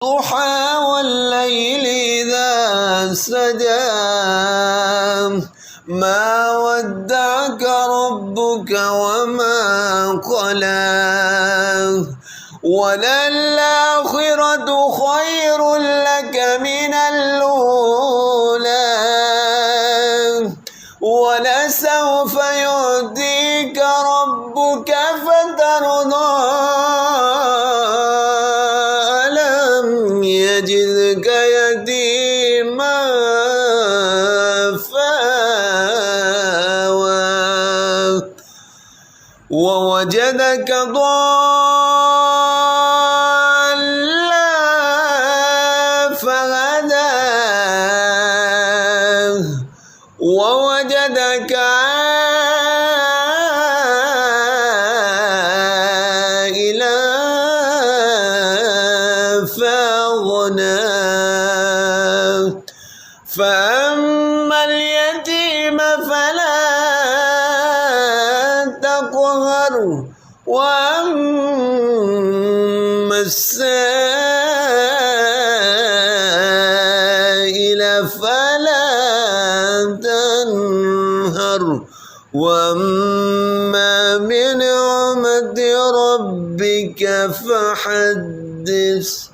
والضحى والليل إذا سجى ما ودعك ربك وما قلى وللآخرة خير لك من الأولى ولسوف يؤتيك ربك فترضى ألم يجدك يتيما فآوى ووجدك ضالا فهدى ووجدك عائلا فأغنى فأما اليتيم فلا تقهر وأما السائل فلا تنهر وأما بنعمة ربك فحدث.